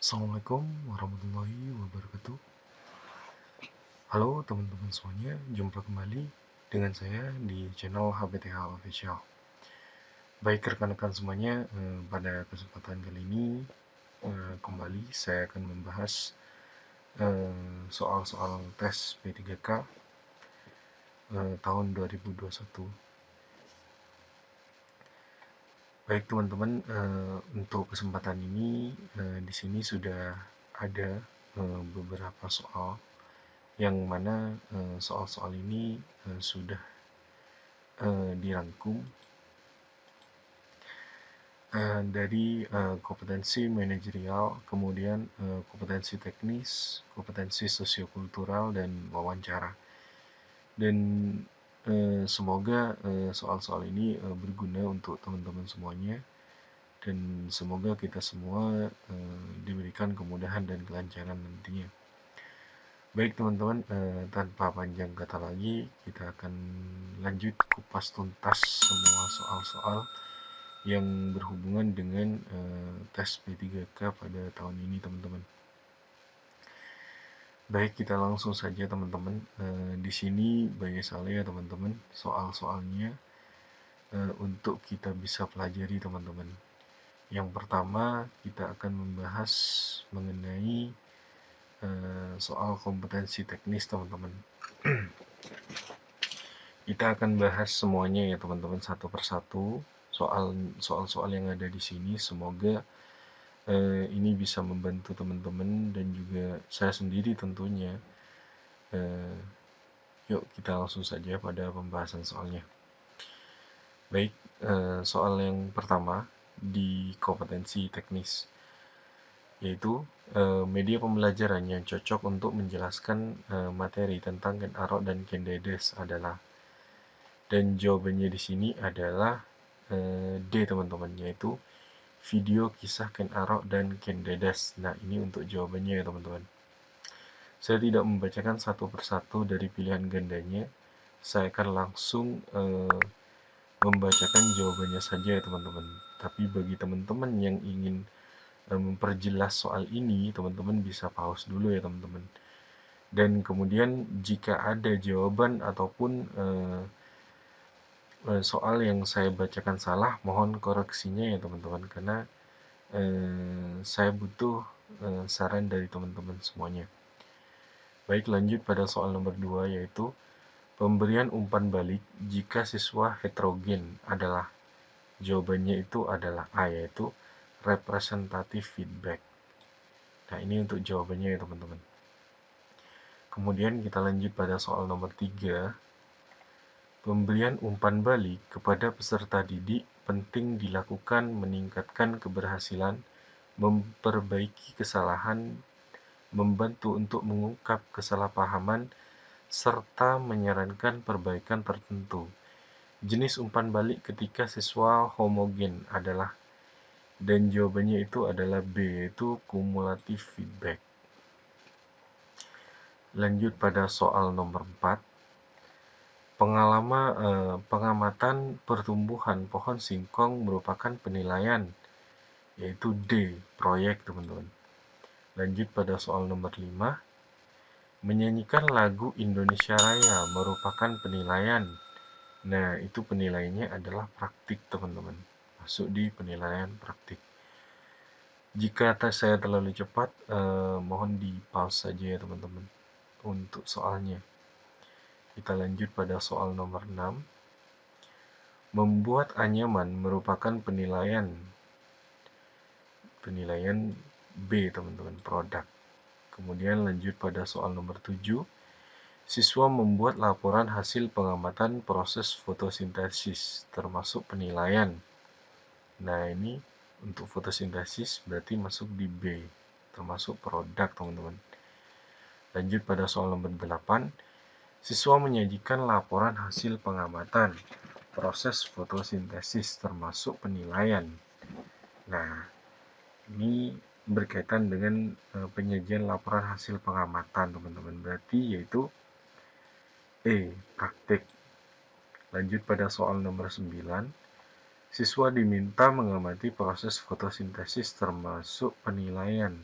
Assalamualaikum warahmatullahi wabarakatuh. Halo teman-teman semuanya, jumpa kembali dengan saya di channel HBTH Official. Baik rekan-rekan semuanya, pada kesempatan kali ini kembali saya akan membahas soal-soal tes P3K tahun 2021. Baik teman-teman, untuk kesempatan ini di sini sudah ada beberapa soal yang mana soal-soal ini sudah dirangkum dari kompetensi manajerial, kemudian kompetensi teknis, kompetensi sosiokultural, dan wawancara. Dan semoga soal-soal ini berguna untuk teman-teman semuanya, dan semoga kita semua diberikan kemudahan dan kelancaran nantinya. Baik teman-teman, tanpa panjang kata lagi, kita akan lanjut kupas tuntas semua soal-soal yang berhubungan dengan tes P3K pada tahun ini teman-teman. Baik, kita langsung saja teman-teman. Di sini bagi saya teman-teman soal-soalnya untuk kita bisa pelajari teman-teman. Yang pertama kita akan membahas mengenai soal kompetensi teknis teman-teman. Kita akan bahas semuanya ya teman-teman satu persatu soal-soal yang ada di sini. Semoga ini bisa membantu teman-teman dan juga saya sendiri tentunya. Yuk kita langsung saja pada pembahasan soalnya. Baik, soal yang pertama di kompetensi teknis, yaitu media pembelajaran yang cocok untuk menjelaskan materi tentang Ken Arok dan Ken Dedes adalah, dan jawabannya di sini adalah D teman-teman, yaitu video kisah Ken Arok dan Ken Dedes. Nah ini untuk jawabannya ya teman-teman. Saya tidak membacakan satu persatu dari pilihan gandanya, saya akan langsung membacakan jawabannya saja ya teman-teman. Tapi bagi teman-teman yang ingin memperjelas soal ini, teman-teman bisa pause dulu ya teman-teman. Dan kemudian jika ada jawaban ataupun soal yang saya bacakan salah, mohon koreksinya ya teman-teman, karena saya butuh saran dari teman-teman semuanya. Baik, lanjut pada soal nomor 2, yaitu pemberian umpan balik jika siswa heterogen adalah, jawabannya itu adalah A, yaitu representative feedback. Nah ini untuk jawabannya ya teman-teman. Kemudian kita lanjut pada soal nomor 3. Pemberian umpan balik kepada peserta didik penting dilakukan meningkatkan keberhasilan, memperbaiki kesalahan, membantu untuk mengungkap kesalahpahaman, serta menyarankan perbaikan tertentu. Jenis umpan balik ketika siswa homogen adalah, dan jawabannya itu adalah B, yaitu cumulative feedback. Lanjut pada soal nomor 4. Pengamatan pertumbuhan pohon singkong merupakan penilaian, yaitu D, proyek teman-teman. Lanjut pada soal nomor 5. Menyanyikan lagu Indonesia Raya merupakan penilaian. Nah, itu penilaiannya adalah praktik teman-teman. Masuk di penilaian praktik. Jika saya terlalu cepat, mohon di pause saja ya teman-teman untuk soalnya. Kita lanjut pada soal nomor 6. Membuat anyaman merupakan penilaian B teman-teman, produk. Kemudian lanjut pada soal nomor 7. Siswa membuat laporan hasil pengamatan proses fotosintesis termasuk penilaian. Nah ini untuk fotosintesis berarti masuk di B, termasuk produk teman-teman. Lanjut pada soal nomor 8. Siswa menyajikan laporan hasil pengamatan proses fotosintesis termasuk penilaian. Nah ini berkaitan dengan penyajian laporan hasil pengamatan teman-teman, berarti yaitu E, praktik. Lanjut pada soal nomor 9. Siswa diminta mengamati proses fotosintesis termasuk penilaian.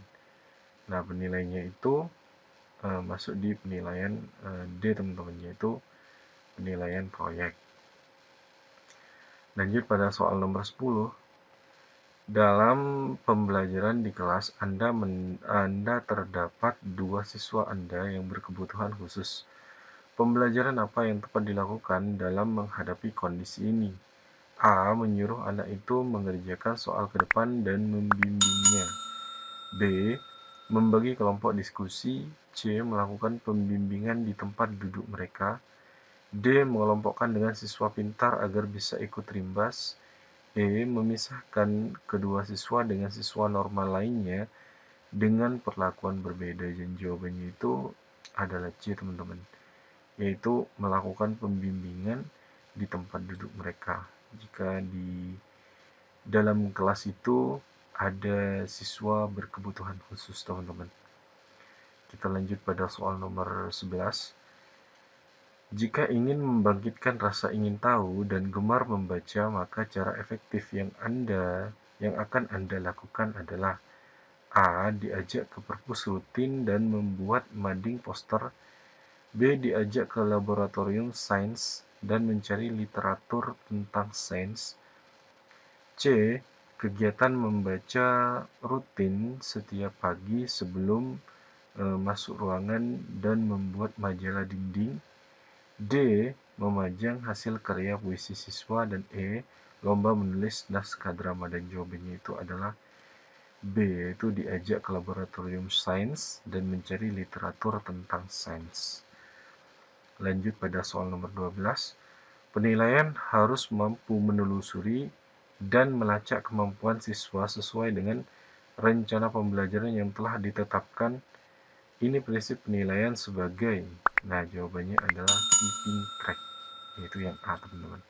Nah, penilaiannya itu masuk di penilaian D, teman-teman, yaitu penilaian proyek. Lanjut pada soal nomor 10. Dalam pembelajaran di kelas Anda terdapat dua siswa Anda yang berkebutuhan khusus. Pembelajaran apa yang tepat dilakukan dalam menghadapi kondisi ini? A. Menyuruh anak itu mengerjakan soal ke depan dan membimbingnya. B. Membagi kelompok diskusi. C. Melakukan pembimbingan di tempat duduk mereka. D. Mengelompokkan dengan siswa pintar agar bisa ikut rimbas. E. Memisahkan kedua siswa dengan siswa normal lainnya dengan perlakuan berbeda. Dan jawabannya itu adalah C, teman-teman, yaitu melakukan pembimbingan di tempat duduk mereka. Jika di dalam kelas itu ada siswa berkebutuhan khusus, teman-teman. Kita lanjut pada soal nomor 11. Jika ingin membangkitkan rasa ingin tahu dan gemar membaca, maka cara efektif yang akan Anda lakukan adalah A. Diajak ke perpus rutin dan membuat mading poster. B. Diajak ke laboratorium sains dan mencari literatur tentang sains. C. Kegiatan membaca rutin setiap pagi sebelum masuk ruangan dan membuat majalah dinding. D. Memajang hasil karya puisi siswa. Dan E. Lomba menulis naskah drama. Dan jawabannya itu adalah B, yaitu diajak ke laboratorium sains dan mencari literatur tentang sains. Lanjut pada soal nomor 12. Penilaian harus mampu menelusuri dan melacak kemampuan siswa sesuai dengan rencana pembelajaran yang telah ditetapkan. Ini prinsip penilaian sebagai. Nah, jawabannya adalah keeping track, yaitu yang A, teman-teman.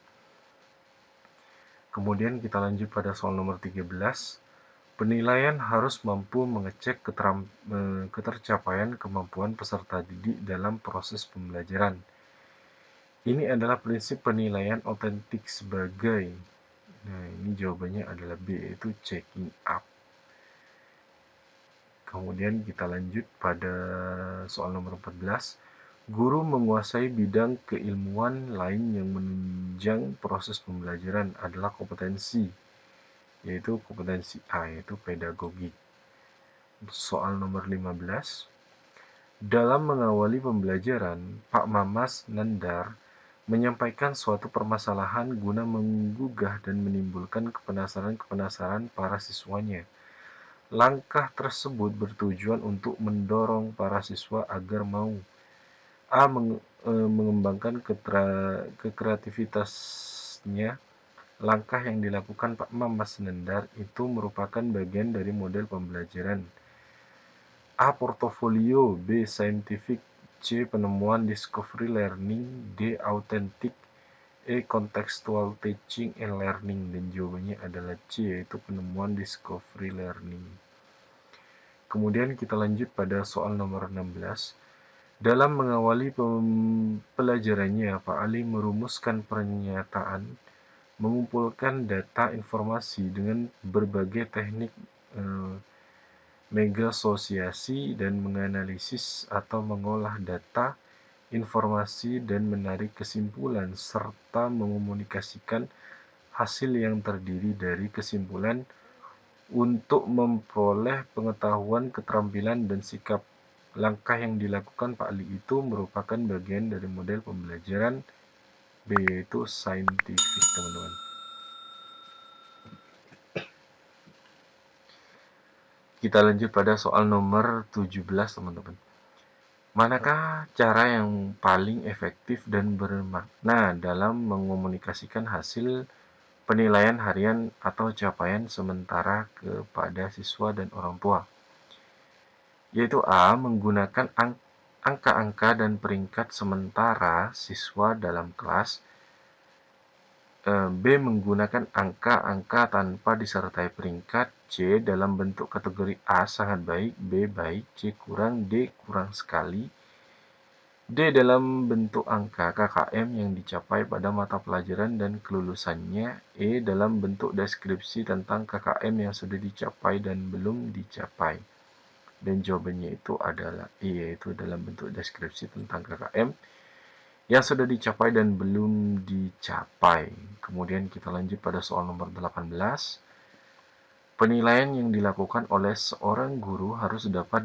Kemudian kita lanjut pada soal nomor 13. Penilaian harus mampu mengecek ketercapaian kemampuan peserta didik dalam proses pembelajaran. Ini adalah prinsip penilaian otentik sebagai. Nah, ini jawabannya adalah B, yaitu checking up. Kemudian kita lanjut pada soal nomor 14. Guru menguasai bidang keilmuan lain yang menunjang proses pembelajaran adalah kompetensi, yaitu kompetensi A, yaitu pedagogik. Soal nomor 15. Dalam mengawali pembelajaran, Pak Mamas Nandar menyampaikan suatu permasalahan guna menggugah dan menimbulkan kepenasaran para siswanya. Langkah tersebut bertujuan untuk mendorong para siswa agar mau A. Mengembangkan kekreativitasnya. Langkah yang dilakukan Pak Mamas Nandar itu merupakan bagian dari model pembelajaran. A. Portofolio. B. Scientific. C. Penemuan discovery learning. D. Authentic. E. Contextual teaching and learning. Dan jawabannya adalah C, yaitu penemuan discovery learning. Kemudian kita lanjut pada soal nomor 16. Dalam mengawali pelajarannya, Pak Ali merumuskan pernyataan, mengumpulkan data informasi dengan berbagai teknik megasosiasi dan menganalisis atau mengolah data informasi dan menarik kesimpulan serta mengomunikasikan hasil yang terdiri dari kesimpulan untuk memperoleh pengetahuan, keterampilan, dan sikap. Langkah yang dilakukan Pak Ali itu merupakan bagian dari model pembelajaran B, yaitu scientific, teman-teman. Kita lanjut pada soal nomor 17, teman-teman. Manakah cara yang paling efektif dan bermakna dalam mengomunikasikan hasil penilaian harian atau capaian sementara kepada siswa dan orang tua? Yaitu A. Menggunakan angka-angka dan peringkat sementara siswa dalam kelas. B. Menggunakan angka-angka tanpa disertai peringkat. C. Dalam bentuk kategori A sangat baik, B baik, C kurang, D kurang sekali. D. Dalam bentuk angka KKM yang dicapai pada mata pelajaran dan kelulusannya. E. Dalam bentuk deskripsi tentang KKM yang sudah dicapai dan belum dicapai. Dan jawabannya itu adalah E, yaitu dalam bentuk deskripsi tentang KKM yang sudah dicapai dan belum dicapai. Kemudian kita lanjut pada soal nomor 18. Penilaian yang dilakukan oleh seorang guru harus dapat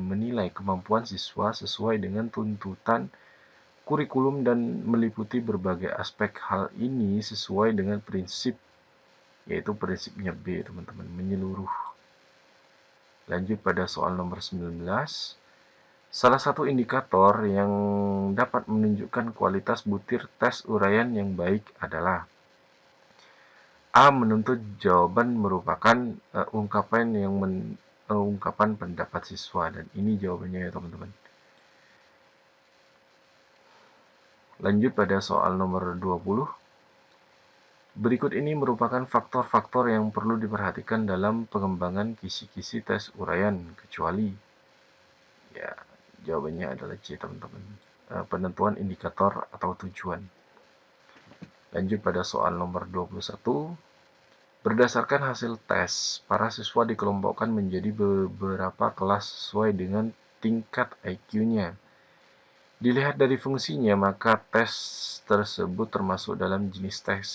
menilai kemampuan siswa sesuai dengan tuntutan kurikulum dan meliputi berbagai aspek. Hal ini sesuai dengan prinsip, yaitu prinsipnya B, teman-teman, menyeluruh. Lanjut pada soal nomor 19. Salah satu indikator yang dapat menunjukkan kualitas butir tes uraian yang baik adalah A. Menuntut jawaban merupakan ungkapan pendapat siswa, dan ini jawabannya ya teman-teman. Lanjut pada soal nomor 20. Berikut ini merupakan faktor-faktor yang perlu diperhatikan dalam pengembangan kisi-kisi tes uraian, kecuali ya jawabannya adalah C, teman-teman. Penentuan indikator atau tujuan. Lanjut pada soal nomor 21. Berdasarkan hasil tes, para siswa dikelompokkan menjadi beberapa kelas sesuai dengan tingkat IQ-nya. Dilihat dari fungsinya, maka tes tersebut termasuk dalam jenis tes.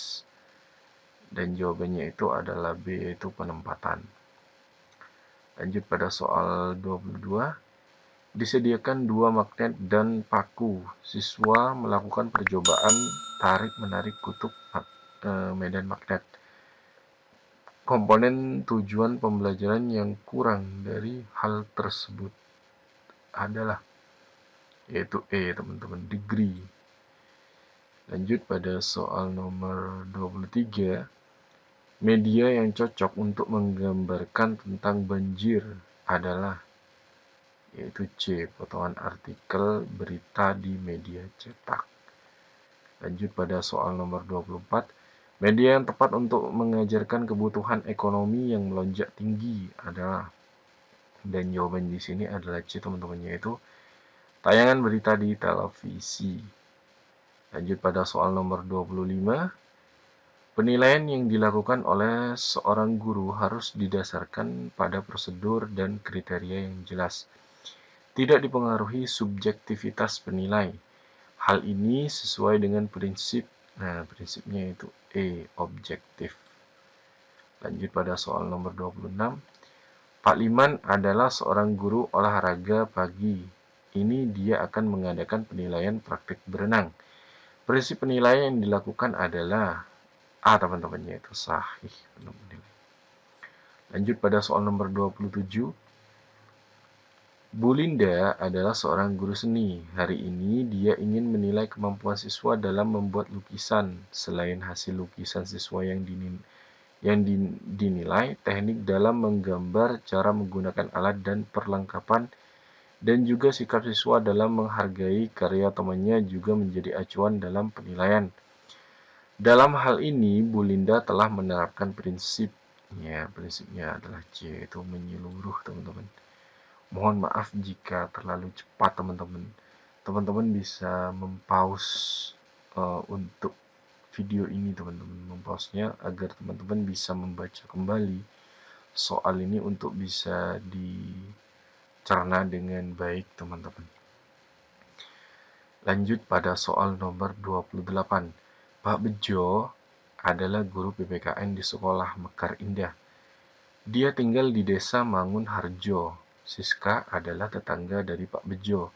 Dan jawabannya itu adalah B, yaitu penempatan. Lanjut pada soal 22. Disediakan 2 magnet dan paku. Siswa melakukan percobaan tarik-menarik kutub medan magnet. Komponen tujuan pembelajaran yang kurang dari hal tersebut adalah, yaitu E, teman-teman, degree. Lanjut pada soal nomor 23. Media yang cocok untuk menggambarkan tentang banjir adalah, yaitu C, potongan artikel berita di media cetak. Lanjut pada soal nomor 24. Media yang tepat untuk mengajarkan kebutuhan ekonomi yang melonjak tinggi adalah, dan jawaban di sini adalah C, teman-teman, yaitu tayangan berita di televisi. Lanjut pada soal nomor 25. Penilaian yang dilakukan oleh seorang guru harus didasarkan pada prosedur dan kriteria yang jelas. Tidak dipengaruhi subjektivitas penilai. Hal ini sesuai dengan prinsipnya itu E, objektif. Lanjut pada soal nomor 26. Pak Liman adalah seorang guru olahraga pagi. Ini dia akan mengadakan penilaian praktik berenang. Prinsip penilaian yang dilakukan adalah A, teman-teman, yaitu sahih. Lanjut pada soal nomor 27. Bu Linda adalah seorang guru seni. Hari ini dia ingin menilai kemampuan siswa dalam membuat lukisan. Selain hasil lukisan siswa yang dinilai, teknik dalam menggambar, cara menggunakan alat dan perlengkapan, dan juga sikap siswa dalam menghargai karya temannya juga menjadi acuan dalam penilaian. Dalam hal ini, Bu Linda telah menerapkan prinsipnya adalah C, yaitu menyeluruh, teman-teman. Mohon maaf jika terlalu cepat, teman-teman. Teman-teman bisa mempause untuk video ini, teman-teman. Mempause-nya agar teman-teman bisa membaca kembali soal ini untuk bisa dicerna dengan baik, teman-teman. Lanjut pada soal nomor 28. Pak Bejo adalah guru PPKN di sekolah Mekar Indah. Dia tinggal di desa Mangun Harjo. Siska adalah tetangga dari Pak Bejo.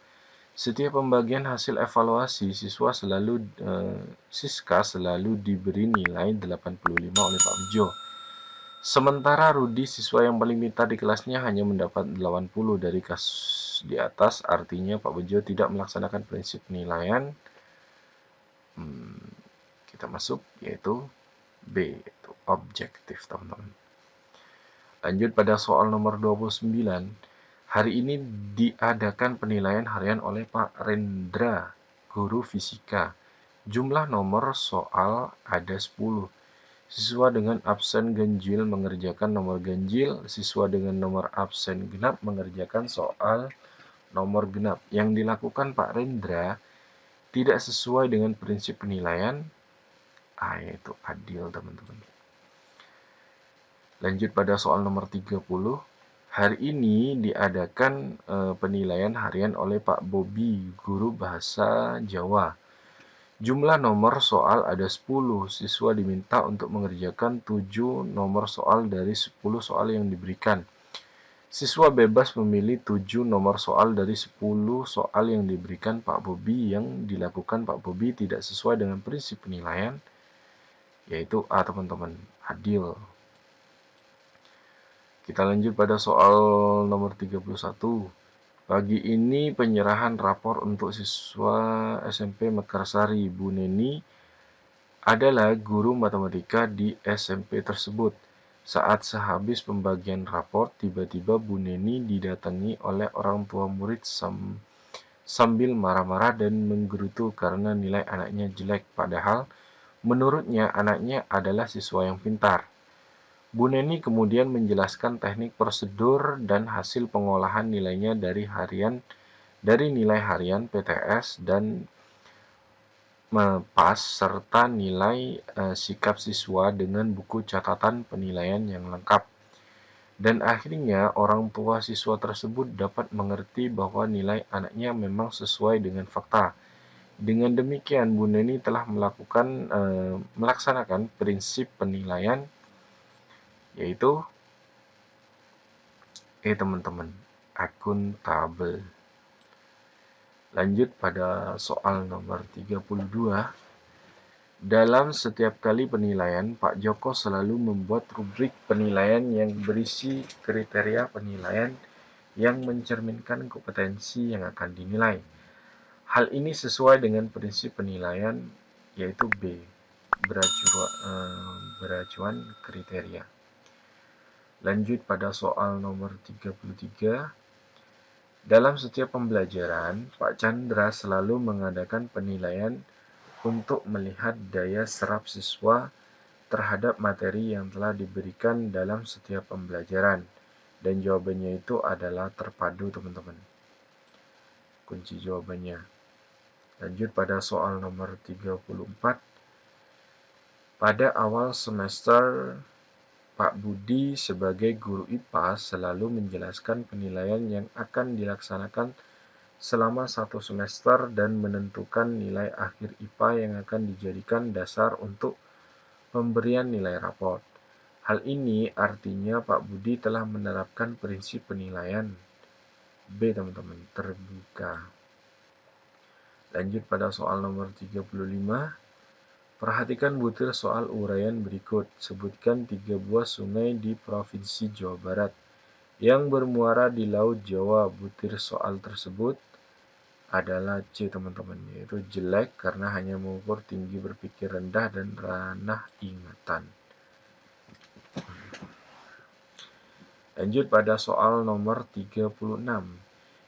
Setiap pembagian hasil evaluasi, Siska selalu diberi nilai 85 oleh Pak Bejo. Sementara Rudi, siswa yang paling pintar di kelasnya, hanya mendapat 80 dari kasus di atas. Artinya Pak Bejo tidak melaksanakan prinsip penilaian. Kita masuk, yaitu B, itu objektif, teman-teman. Lanjut pada soal nomor 29. Hari ini diadakan penilaian harian oleh Pak Rendra, guru fisika. Jumlah nomor soal ada 10. Siswa dengan absen ganjil mengerjakan nomor ganjil, siswa dengan nomor absen genap mengerjakan soal nomor genap. Yang dilakukan Pak Rendra tidak sesuai dengan prinsip penilaian, yaitu adil, teman-teman. Lanjut pada soal nomor 30. Hari ini diadakan penilaian harian oleh Pak Bobi, guru bahasa Jawa. Jumlah nomor soal ada 10. Siswa diminta untuk mengerjakan 7 nomor soal dari 10 soal yang diberikan. Siswa bebas memilih 7 nomor soal dari 10 soal yang diberikan Pak Bobi. Yang dilakukan Pak Bobi tidak sesuai dengan prinsip penilaian, yaitu A, teman-teman, adil. Kita lanjut pada soal nomor 31. Pagi ini penyerahan rapor untuk siswa SMP Mekarsari. Bu Neni adalah guru matematika di SMP tersebut. Saat sehabis pembagian rapor, tiba-tiba Bu Neni didatangi oleh orang tua murid sambil marah-marah dan menggerutu karena nilai anaknya jelek. Padahal menurutnya anaknya adalah siswa yang pintar. Bu Neni kemudian menjelaskan teknik prosedur dan hasil pengolahan nilainya dari nilai harian PTS dan PAS serta nilai sikap siswa dengan buku catatan penilaian yang lengkap. Dan akhirnya orang tua siswa tersebut dapat mengerti bahwa nilai anaknya memang sesuai dengan fakta. Dengan demikian, Bu Neni telah melaksanakan prinsip penilaian, yaitu teman-teman, akuntabel. Lanjut pada soal nomor 32. Dalam setiap kali penilaian, Pak Joko selalu membuat rubrik penilaian yang berisi kriteria penilaian yang mencerminkan kompetensi yang akan dinilai. Hal ini sesuai dengan prinsip penilaian, yaitu B, beracuan kriteria. Lanjut pada soal nomor 33. Dalam setiap pembelajaran, Pak Chandra selalu mengadakan penilaian untuk melihat daya serap siswa terhadap materi yang telah diberikan dalam setiap pembelajaran. Dan jawabannya itu adalah terpadu, teman-teman. Kunci jawabannya. Lanjut pada soal nomor 34. Pada awal semester, Pak Budi sebagai guru IPA selalu menjelaskan penilaian yang akan dilaksanakan selama 1 semester dan menentukan nilai akhir IPA yang akan dijadikan dasar untuk pemberian nilai raport. Hal ini artinya Pak Budi telah menerapkan prinsip penilaian B, teman-teman, terbuka. Lanjut pada soal nomor 35. Perhatikan butir soal uraian berikut. Sebutkan 3 buah sungai di Provinsi Jawa Barat yang bermuara di Laut Jawa. Butir soal tersebut adalah C, teman-teman, yaitu jelek karena hanya mengukur tinggi berpikir rendah dan ranah ingatan. Lanjut pada soal nomor 36.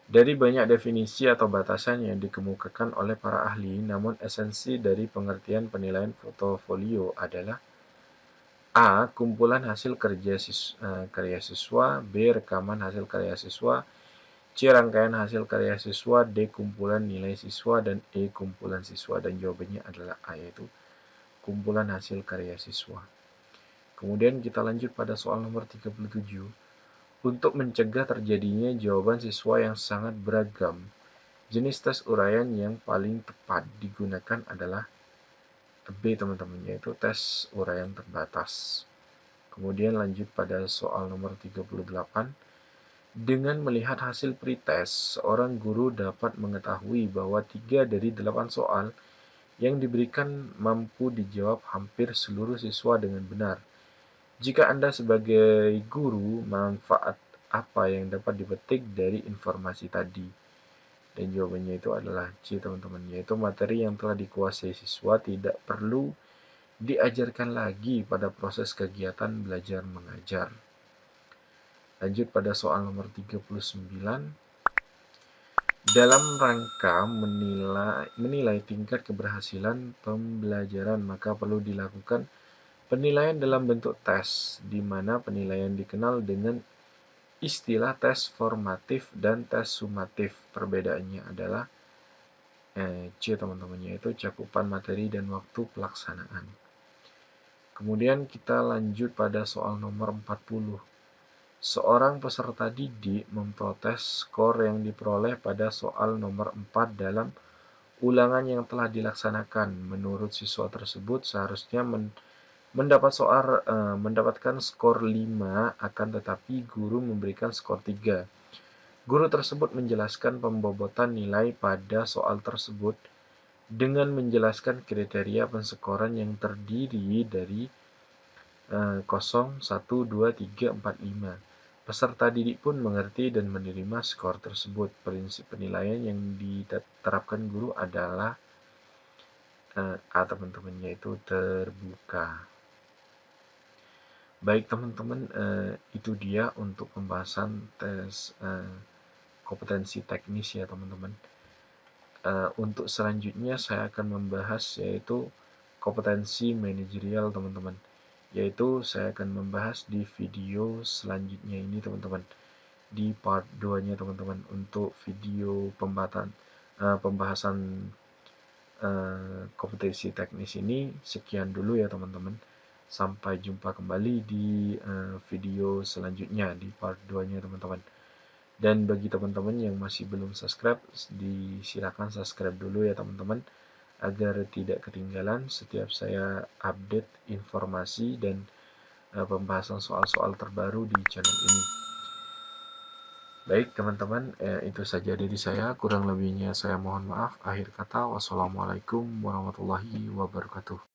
Dari banyak definisi atau batasan yang dikemukakan oleh para ahli, namun esensi dari pengertian penilaian portofolio adalah A. Kumpulan hasil karya siswa, B. Rekaman hasil karya siswa, C. Rangkaian hasil karya siswa, D. Kumpulan nilai siswa, dan E. Kumpulan siswa. Dan jawabannya adalah A, yaitu kumpulan hasil karya siswa. Kemudian kita lanjut pada soal nomor 37. Untuk mencegah terjadinya jawaban siswa yang sangat beragam, jenis tes uraian yang paling tepat digunakan adalah B, teman-teman, yaitu tes uraian terbatas. Kemudian lanjut pada soal nomor 38. Dengan melihat hasil pretest, seorang guru dapat mengetahui bahwa 3 dari 8 soal yang diberikan mampu dijawab hampir seluruh siswa dengan benar. Jika Anda sebagai guru, manfaat apa yang dapat dipetik dari informasi tadi? Dan jawabannya itu adalah C, teman-teman, yaitu materi yang telah dikuasai siswa tidak perlu diajarkan lagi pada proses kegiatan belajar mengajar. Lanjut pada soal nomor 39. Dalam rangka menilai tingkat keberhasilan pembelajaran, maka perlu dilakukan penilaian dalam bentuk tes, di mana penilaian dikenal dengan istilah tes formatif dan tes sumatif. Perbedaannya adalah C, teman-teman, yaitu cakupan materi dan waktu pelaksanaan. Kemudian kita lanjut pada soal nomor 40. Seorang peserta didik memprotes skor yang diperoleh pada soal nomor 4 dalam ulangan yang telah dilaksanakan. Menurut siswa tersebut, seharusnya mendapatkan skor 5, akan tetapi guru memberikan skor 3. Guru tersebut menjelaskan pembobotan nilai pada soal tersebut dengan menjelaskan kriteria penskoran yang terdiri dari 0, 1, 2, 3, 4, 5. Peserta didik pun mengerti dan menerima skor tersebut. Prinsip penilaian yang diterapkan guru adalah teman-teman, yaitu terbuka. Baik teman-teman, itu dia untuk pembahasan tes kompetensi teknis ya teman-teman. Untuk selanjutnya saya akan membahas yaitu kompetensi manajerial teman-teman, yaitu saya akan membahas di video selanjutnya ini teman-teman, di part 2 nya teman-teman. Untuk video pembahasan kompetensi teknis ini sekian dulu ya teman-teman. Sampai jumpa kembali di video selanjutnya di part 2 nya teman-teman. Dan bagi teman-teman yang masih belum subscribe, disilakan subscribe dulu ya teman-teman, agar tidak ketinggalan setiap saya update informasi dan pembahasan soal-soal terbaru di channel ini. Baik teman-teman, itu saja dari saya. Kurang lebihnya saya mohon maaf. Akhir kata, wassalamualaikum warahmatullahi wabarakatuh.